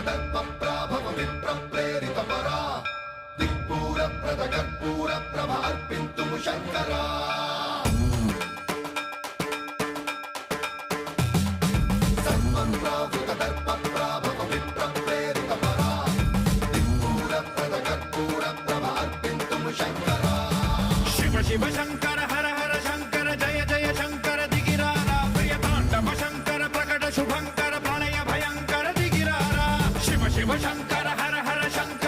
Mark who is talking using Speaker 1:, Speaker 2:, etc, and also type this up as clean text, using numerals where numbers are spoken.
Speaker 1: దర్పప్రాభవ విప్రప్రేరిత పరా దిక్పూర ప్రద కర్పూర ప్రభ అర్పింతుము శంకరా సన్మంత్రావృత దర్పప్రాభవ విప్రప్రేరిత పరా దిక్పూర ప్రద కర్పూర ప్రభ అర్పింతుము శంకరా
Speaker 2: శివ శివ శంకర హర హర శంకర జయ జయ శంకర దిగిరారా ప్రియ తాండవ శంకర ప్రకట శుభంకర ప్రణయ భయంకర దిగిరారా శివ శివ శంకర హర హర శంకర